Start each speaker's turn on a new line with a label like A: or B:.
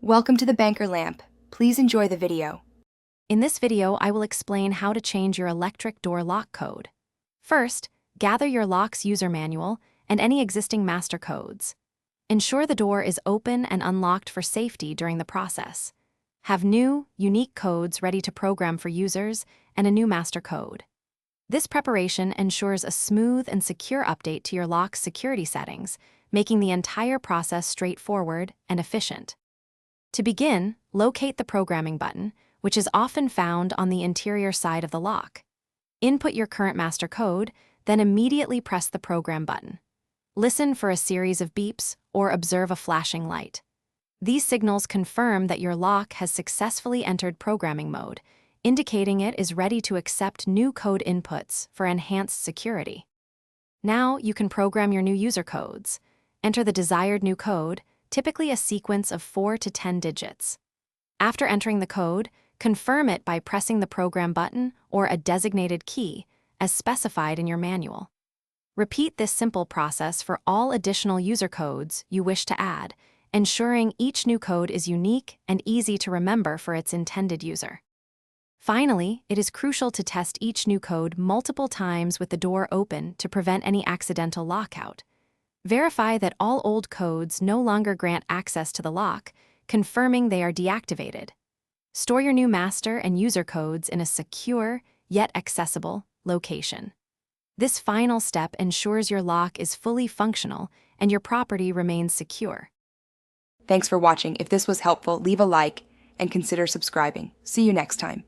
A: Welcome to the Banker Lamp. Please enjoy the video.
B: In this video, I will explain how to change your electric door lock code. First, gather your lock's user manual and any existing master codes. Ensure the door is open and unlocked for safety during the process. Have new, unique codes ready to program for users and a new master code. This preparation ensures a smooth and secure update to your lock's security settings, making the entire process straightforward and efficient. To begin, locate the programming button, which is often found on the interior side of the lock. Input your current master code, then immediately press the program button. Listen for a series of beeps or observe a flashing light. These signals confirm that your lock has successfully entered programming mode, indicating it is ready to accept new code inputs for enhanced security. Now you can program your new user codes. Enter the desired new code, typically a sequence of 4 to 10 digits. After entering the code, confirm it by pressing the program button or a designated key, as specified in your manual. Repeat this simple process for all additional user codes you wish to add, ensuring each new code is unique and easy to remember for its intended user. Finally, it is crucial to test each new code multiple times with the door open to prevent any accidental lockout. Verify that all old codes no longer grant access to the lock, confirming they are deactivated. Store your new master and user codes in a secure, yet accessible, location. This final step ensures your lock is fully functional and your property remains secure.
A: Thanks for watching. If this was helpful, leave a like and consider subscribing. See you next time.